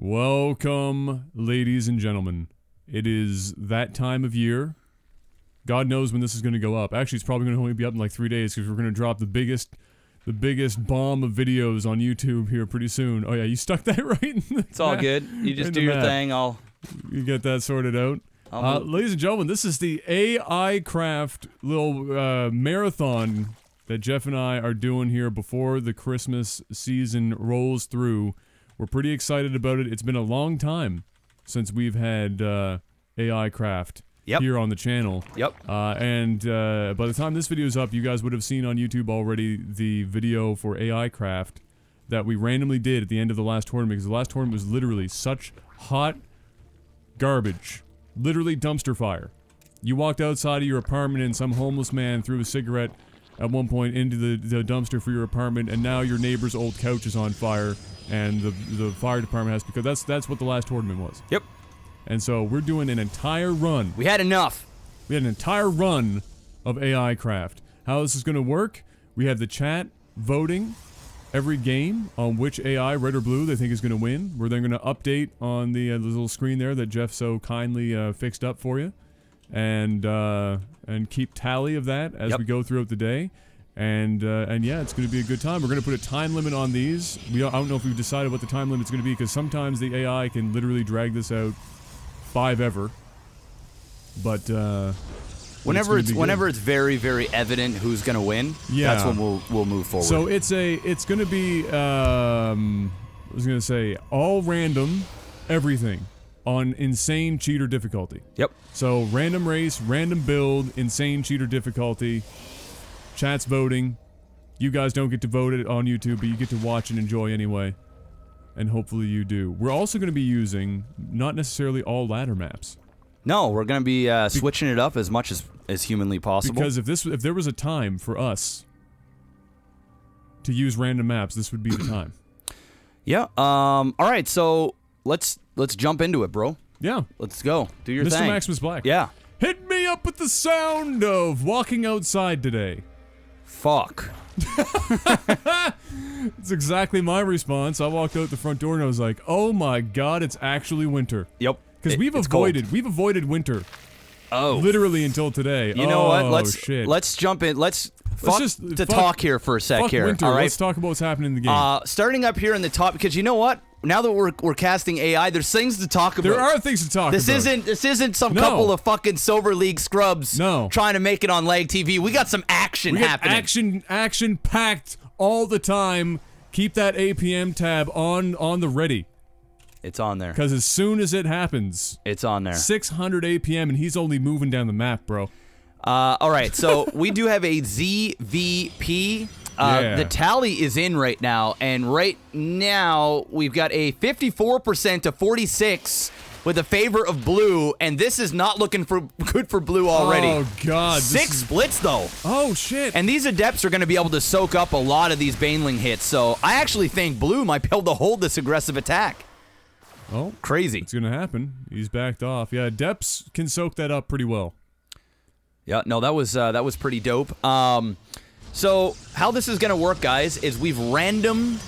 Welcome, ladies and gentlemen. It is that time of year. God knows when this is going to go up. Actually, it's probably going to only be up in like 3 days because we're going to drop the biggest bomb of videos on YouTube here pretty soon. Oh yeah, you stuck that right? It's all good. You just do your thing. You get that sorted out. Ladies and gentlemen, this is the AI Craft little marathon that Jeff and I are doing here before the Christmas season rolls through. We're pretty excited about it. It's been a long time since we've had AI Craft here on the channel. And by the time this video is up, you guys would have seen on YouTube already the video for AI Craft that we randomly did at the end of the last tournament, because the last tournament was literally such hot garbage. Literally dumpster fire. You walked outside of your apartment and some homeless man threw a cigarette at one point into the dumpster for your apartment, and now your neighbor's old couch is on fire, and the fire department has, because that's what the last tournament was. Yep. And so we're doing an entire run. We had enough. We had an entire run of AI Craft. How this is going to work, we have the chat voting every game on which AI, red or blue, they think is going to win. We're then going to update on the little screen there that Jeff so kindly fixed up for you, and keep tally of that as we go throughout the day. And yeah, it's going to be a good time. We're going to put a time limit on these. I don't know if we've decided what the time limit's going to be, because sometimes the AI can literally drag this out 5 ever. But whenever it's very, very evident who's gonna win, that's when we'll move forward. So it's gonna be I was gonna say all random, everything on insane cheater difficulty. Yep. So random race, random build, insane cheater difficulty. Chat's voting. You guys don't get to vote it on YouTube, but you get to watch and enjoy anyway. And hopefully you do. We're also gonna be using not necessarily all ladder maps. No, we're going to be switching it up as much as humanly possible. Because if there was a time for us to use random maps, this would be the time. Yeah. All right. So let's jump into it, bro. Yeah. Let's go. Do your Mr. thing. MaximusBlack. Yeah. Hit me up with the sound of walking outside today. Fuck. It's exactly my response. I walked out the front door and I was like, "Oh my god, it's actually winter." Yep. Because we've avoided winter. Oh. Literally until today. You know what? Let's jump in. Let's talk here for a sec fuck here. Winter. All right. Let's talk about what's happening in the game. Starting up here in the top, because you know what? Now that we're casting AI, there's things to talk about. There are things to talk about. This isn't some couple of fucking Silver League scrubs trying to make it on LAGTV. We got some action happening. Action packed all the time. Keep that APM tab on the ready. It's on there. Because as soon as it happens, it's on there. 600 APM, and he's only moving down the map, bro. All right, so we do have a ZVP. The tally is in right now, and right now we've got a 54% to 46 with a favor of blue, and this is not looking good for blue already. Oh, God. 6 splits, though. Oh, shit. And these Adepts are going to be able to soak up a lot of these Baneling hits, so I actually think blue might be able to hold this aggressive attack. Oh, crazy. It's going to happen. He's backed off. Yeah, Adepts can soak that up pretty well. Yeah, no, that was pretty dope. So how this is going to work, guys, is we've randomed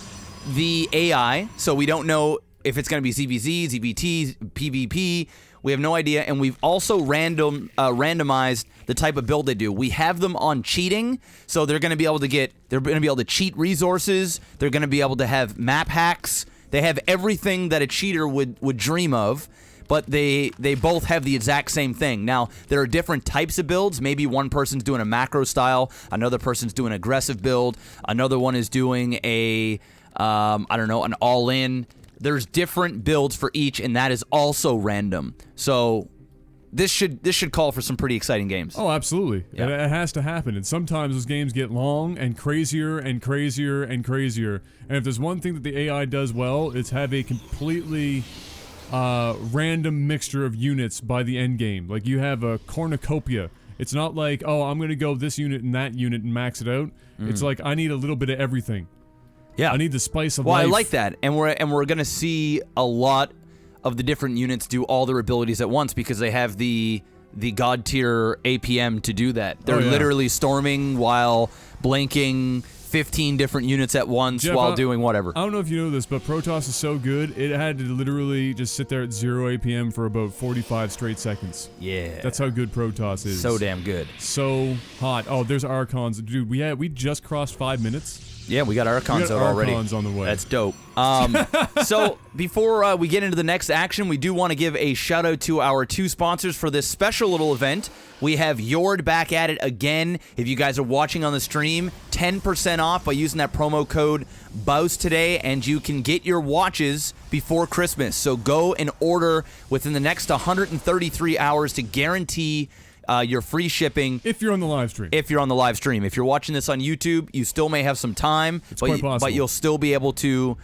the AI, so we don't know if it's going to be ZVZ, ZVT, PvP. We have no idea, and we've also randomized the type of build they do. We have them on cheating, so they're going to be able to cheat resources. They're going to be able to have map hacks. They have everything that a cheater would dream of, but they both have the exact same thing. Now, there are different types of builds. Maybe one person's doing a macro style, another person's doing an aggressive build, another one is doing a, I don't know, an all-in. There's different builds for each, and that is also random. So this should call for some pretty exciting games. Oh, absolutely. Yeah. It has to happen. And sometimes those games get long and crazier and crazier and crazier. And if there's one thing that the AI does well, it's have a completely random mixture of units by the end game. Like you have a cornucopia. It's not like, oh, I'm going to go this unit and that unit and max it out. It's like, I need a little bit of everything. Yeah. I need the spice of life. Well, I like that. And we're going to see a lot of the different units do all their abilities at once because they have the god tier APM to do that. They're literally storming while blanking 15 different units at once Jeff, while doing whatever. I don't know if you know this, but Protoss is so good, it had to literally just sit there at 0 APM for about 45 straight seconds. Yeah. That's how good Protoss is. So damn good. So hot. Oh, there's Archons. Dude, we just crossed 5 minutes. Yeah, we got Archons out already. Archons on the way. That's dope. So before we get into the next action, we do want to give a shout out to our 2 sponsors for this special little event. We have JORD back at it again. If you guys are watching on the stream, 10% off by using that promo code BOUS today, and you can get your watches before Christmas. So go and order within the next 133 hours to guarantee your free shipping. If you're on the live stream. If you're on the live stream. If you're watching this on YouTube, you still may have some time, but you'll still be able to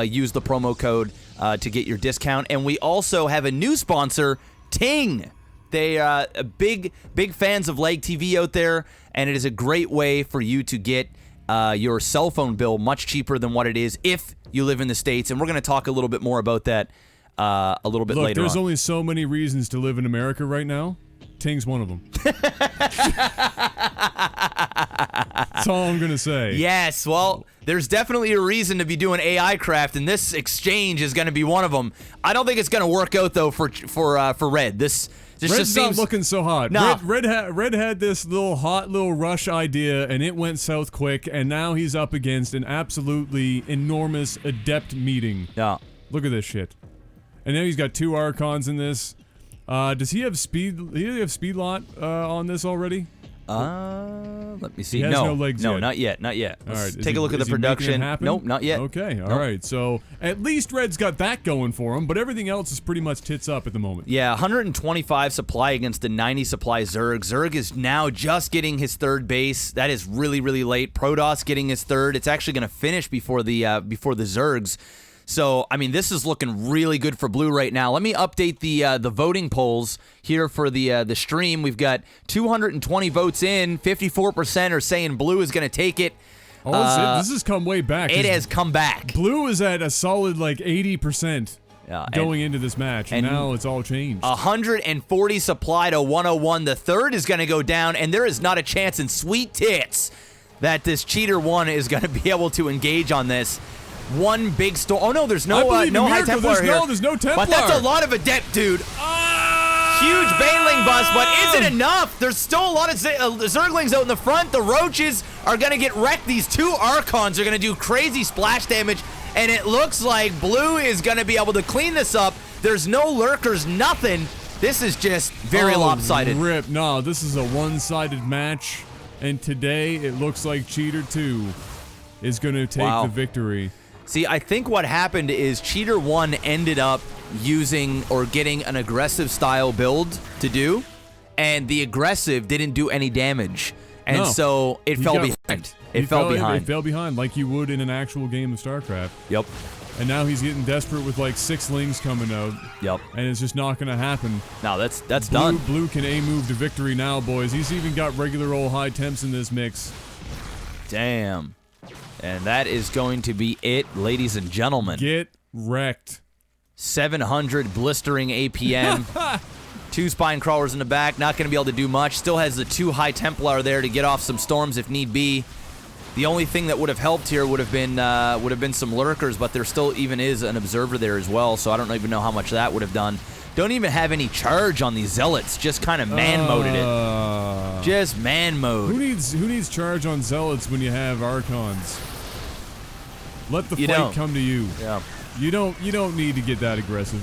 use the promo code to get your discount. And we also have a new sponsor, Ting. They are big fans of LAGTV out there, and it is a great way for you to get your cell phone bill much cheaper than what it is if you live in the States. And we're going to talk a little bit more about that a little bit later on. There's only so many reasons to live in America right now. Ting's one of them. That's all I'm gonna say. Yes, well, there's definitely a reason to be doing AI craft, and this exchange is going to be one of them. I don't think it's going to work out though for Red. This Red's just seems not looking so hot. Nah. Red had this little rush idea, and it went south quick. And now he's up against an absolutely enormous adept meeting. Yeah. Look at this shit. And now he's got 2 Archons in this. Does he have speed? Do you have speed lot on this already? Let me see. He has no legs yet. Not yet. Not yet. All right. Take a look at the production. Nope, not yet. Okay. All Nope. right. So at least Red's got that going for him, but everything else is pretty much tits up at the moment. Yeah, 125 supply against a 90 supply Zerg. Zerg is now just getting his 3rd base. That is really, really late. Protoss getting his 3rd. It's actually going to finish before the Zergs. So, I mean, this is looking really good for Blue right now. Let me update the voting polls here for the stream. We've got 220 votes in. 54% are saying Blue is going to take it. Oh, this has come way back. It has come back. Blue is at a solid like 80% going into this match, and now it's all changed. 140 supply to 101. The 3rd is going to go down, and there is not a chance in sweet tits that this Cheater 1 is going to be able to engage on this. One big storm. Oh no, there's no high Templar here. There's no Templar. But that's a lot of adept, dude. Huge Baneling bust, but is it enough? There's still a lot of Zerglings out in the front. The Roaches are going to get wrecked. These 2 Archons are going to do crazy splash damage, and it looks like Blue is going to be able to clean this up. There's no lurkers, nothing. This is just very lopsided. Rip. No, this is a one-sided match, and today it looks like Cheater 2 is going to take the victory. See, I think what happened is Cheater 1 ended up using or getting an aggressive style build to do, and the aggressive didn't do any damage. And so it fell behind. It fell behind like you would in an actual game of StarCraft. Yep. And now he's getting desperate with like 6 lings coming out. Yep. And it's just not going to happen. No, that's done. Blue can A-move to victory now, boys. He's even got regular old high temps in this mix. Damn. And that is going to be it, ladies and gentlemen. Get wrecked. 700 blistering APM. 2 spine crawlers in the back. Not going to be able to do much. Still has the 2 high Templar there to get off some storms if need be. The only thing that would have helped here would have been some lurkers, but there still even is an observer there as well. So I don't even know how much that would have done. Don't even have any charge on these zealots. Just kind of man-moded it. Just man mode. Who needs charge on zealots when you have Archons? Let the fight come to you. Yeah. You don't need to get that aggressive.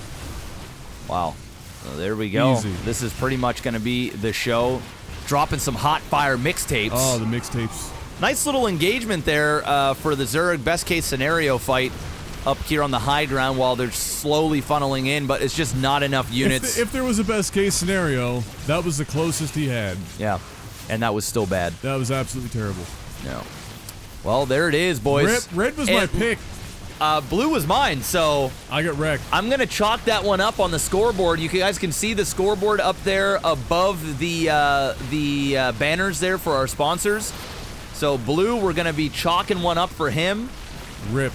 Wow. So there we go. Easy. This is pretty much going to be the show. Dropping some hot fire mixtapes. Oh, the mixtapes. Nice little engagement there for the Zerg best case scenario fight up here on the high ground while they're slowly funneling in, but it's just not enough units. If there was a best case scenario, that was the closest he had. Yeah. And that was still bad. That was absolutely terrible. No. Well, there it is, boys. Red was my pick. Blue was mine, so I got wrecked. I'm going to chalk that one up on the scoreboard. You guys can see the scoreboard up there above the banners there for our sponsors. So Blue, we're going to be chalking one up for him. Rip.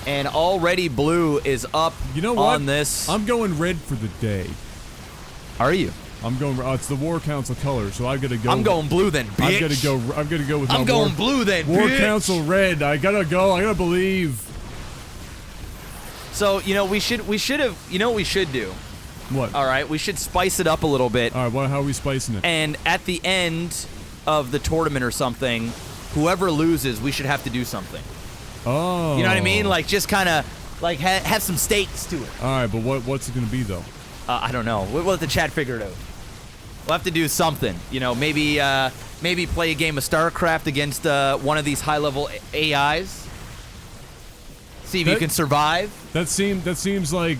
And already Blue is up you know what? on this. I'm going red for the day. Are you? I'm going. It's the War Council color, so I gotta go. I'm going blue then, bitch. I'm gonna go with. I'm going blue then, War bitch. Council red. I gotta go. I gotta believe. So we should have. You know what we should do? What? All right, we should spice it up a little bit. All right, how are we spicing it? And at the end of the tournament or something, whoever loses, we should have to do something. Oh. You know what I mean? Like just kind of like have some stakes to it. All right, but what's it gonna be though? I don't know. We'll let the chat figure it out. We'll have to do something. You know, maybe play a game of StarCraft against one of these high-level AIs. See if you can survive. That seems like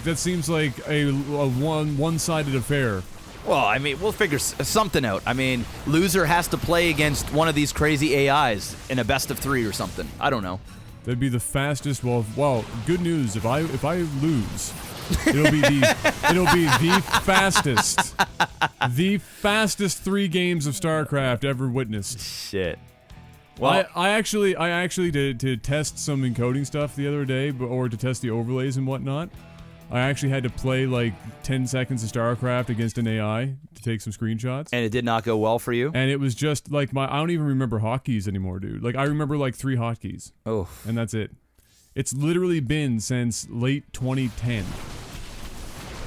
a one-sided affair. Well, I mean, we'll figure something out. I mean, loser has to play against one of these crazy AIs in a best of 3 or something. I don't know. That'd be the fastest. Well, good news. If I lose, it'll be the fastest 3 games of StarCraft ever witnessed. Shit. Well, I actually did to test some encoding stuff the other day, or to test the overlays and whatnot. I actually had to play like 10 seconds of StarCraft against an AI to take some screenshots. And it did not go well for you? And it was just like I don't even remember hotkeys anymore, dude. Like I remember like 3 hotkeys. Oh. And that's it. It's literally been since late 2010.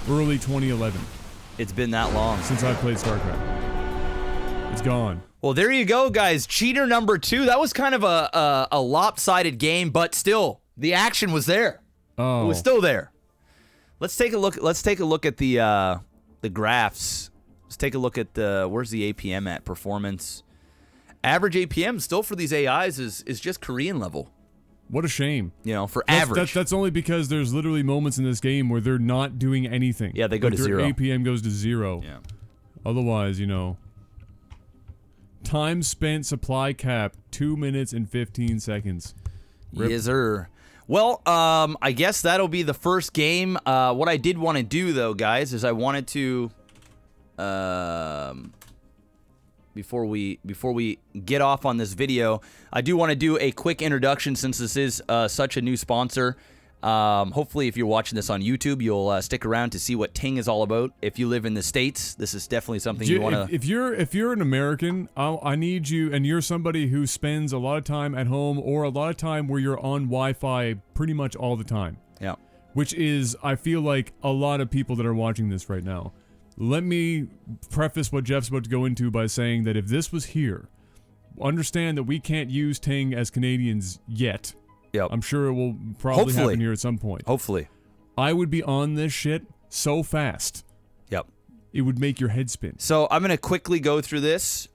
Early 2011. It's been that long. Since I played StarCraft. It's gone. Well, there you go, guys. Cheater number 2. That was kind of a lopsided game, but still, the action was there. Oh. It was still there. Let's take a look. Let's take a look at the graphs. Let's take a look at where's the APM at? Performance. Average APM still for these AIs is just Korean level. What a shame. You know, for average. That's only because there's literally moments in this game where they're not doing anything. Yeah, they go to 0. APM goes to 0. Yeah. Otherwise, you know. Time spent supply cap 2 minutes and 15 seconds. Rip. Yes, sir. Well, I guess that'll be the first game. What I did want to do, though, guys, is I wanted to, before we get off on this video, I do want to do a quick introduction since this is such a new sponsor. Hopefully, if you're watching this on YouTube, you'll stick around to see what Ting is all about. If you live in the States, this is definitely something you want to... If you're an American, I need you, and you're somebody who spends a lot of time at home or a lot of time where you're on Wi-Fi pretty much all the time. Yeah. Which is, I feel like, a lot of people that are watching this right now. Let me preface what Jeff's about to go into by saying that if this was here, understand that we can't use Ting as Canadians yet. Yep. I'm sure it will probably happen here at some point. Hopefully. I would be on this shit so fast. Yep. It would make your head spin. So I'm going to quickly go through this.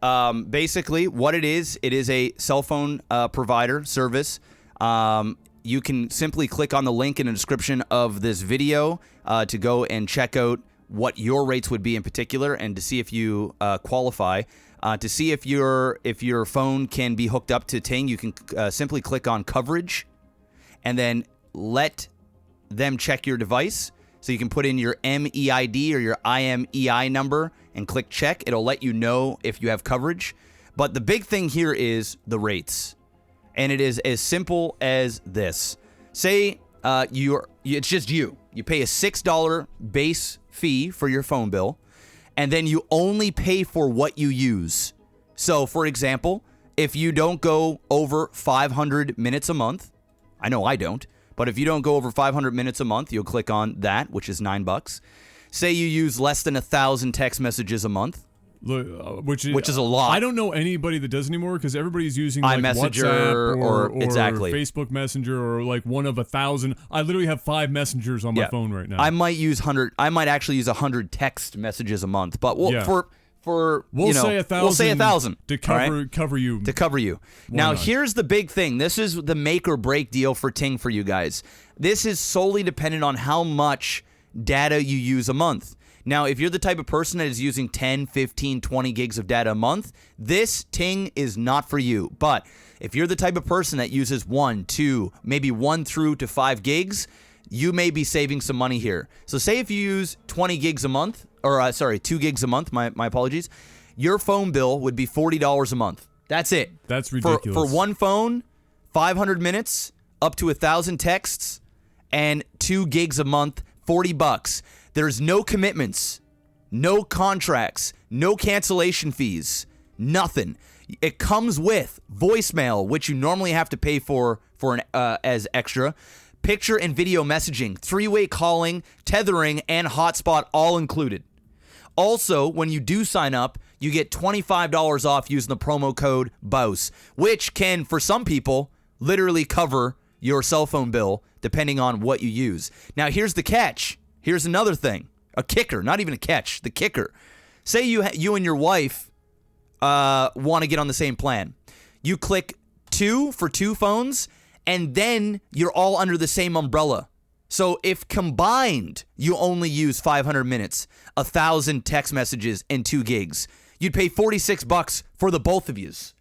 Basically, what it is a cell phone provider service. You can simply click on the link in the description of this video to go and check out what your rates would be in particular and to see if you qualify. To see if your phone can be hooked up to Ting, you can simply click on coverage and then let them check your device. So you can put in your MEID or your IMEI number and click check. It'll let you know if you have coverage. But the big thing here is the rates. And it is as simple as this. Say it's just you. You pay a $6 base fee for your phone bill. And then you only pay for what you use. So, for example, if you don't go over 500 minutes a month, I know I don't, but if you don't go over 500 minutes a month, you'll click on that, which is $9. Say you use less than 1,000 text messages a month, which is a lot. I don't know anybody that does anymore because everybody's using like iMessenger WhatsApp or exactly Facebook Messenger or like one of 1,000. I literally have 5 messengers on my phone right now. I might use 100. I might actually use 100 text messages a month, but we'll say 1,000. We'll say 1,000 to cover you. To cover you. Now here's the big thing. This is the make or break deal for Ting for you guys. This is solely dependent on how much data you use a month. Now, if you're the type of person that is using 10, 15, 20 gigs of data a month, this Ting is not for you. But if you're the type of person that uses 1, 2, maybe 1 through to 5 gigs, you may be saving some money here. So say if you use 20 gigs a month, or 2 gigs a month, my apologies, your phone bill would be $40 a month. That's it. That's ridiculous. For one phone, 500 minutes, up to 1,000 texts, and 2 gigs a month, $40. There's no commitments. no contracts, no cancellation fees, nothing. It comes with voicemail, which you normally have to pay for as extra, picture and video messaging, 3-way calling, tethering, and hotspot all included. Also, when you do sign up, you get $25 off using the promo code BOUS, which can, for some people, literally cover your cell phone bill depending on what you use. Now, here's the catch. Here's another thing. A kicker, not even a catch, the kicker. Say you and your wife want to get on the same plan. You click 2 for 2 phones, and then you're all under the same umbrella. So if combined, you only use 500 minutes, 1,000 text messages, and 2 gigs, you'd pay $46 for the both of yous.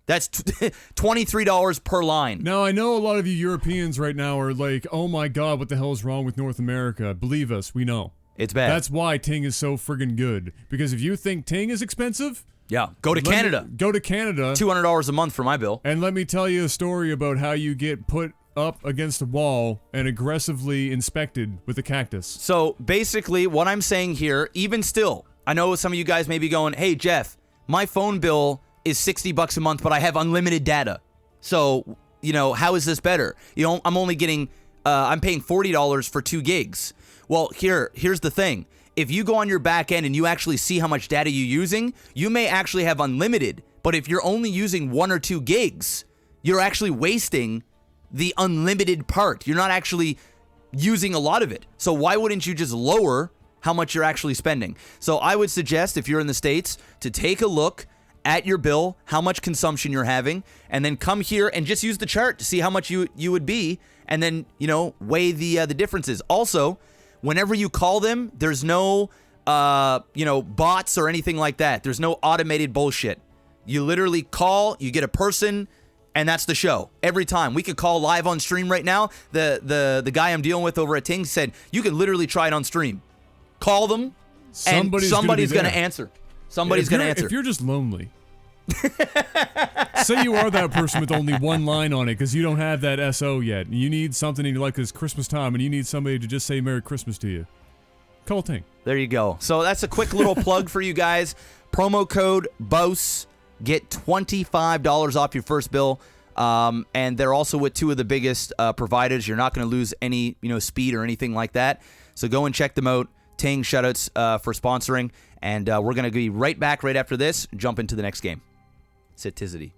That's $23 per line. Now, I know a lot of you Europeans right now are like, oh my God, what the hell is wrong with North America? Believe us, we know. It's bad. That's why Ting is so friggin' good. Because if you think Ting is expensive... Yeah, go to Canada. Go to Canada. $200 a month for my bill. And let me tell you a story about how you get put up against a wall and aggressively inspected with a cactus. So basically, what I'm saying here, even still, I know some of you guys may be going, hey, Jeff, my phone bill is $60 a month, but I have unlimited data. So, how is this better? I'm only getting, I'm paying $40 for 2 gigs. Well, here's the thing. If you go on your back end and you actually see how much data you're using, you may actually have unlimited. But if you're only using 1 or 2 gigs, you're actually wasting the unlimited part. You're not actually using a lot of it. So why wouldn't you just lower how much you're actually spending? So I would suggest, if you're in the States, to take a look at your bill, how much consumption you're having, and then come here and just use the chart to see how much you would be, and then, weigh the differences. Also, whenever you call them, there's no, bots or anything like that. There's no automated bullshit. You literally call, you get a person, and that's the show. Every time. We could call live on stream right now. The guy I'm dealing with over at Ting said, you can literally try it on stream. Call them, and somebody's going to answer. Somebody's going to answer. If you're just lonely, say you are that person with only 1 line on it because you don't have that SO yet. You need something in your life because it's Christmas time and you need somebody to just say Merry Christmas to you. Call Ting. There you go. So that's a quick little plug for you guys. Promo code BOUS. Get $25 off your first bill. And they're also with 2 of the biggest providers. You're not going to lose any speed or anything like that. So go and check them out. Ting, shoutouts for sponsoring. And we're going to be right back right after this. Jump into the next game. Citicity.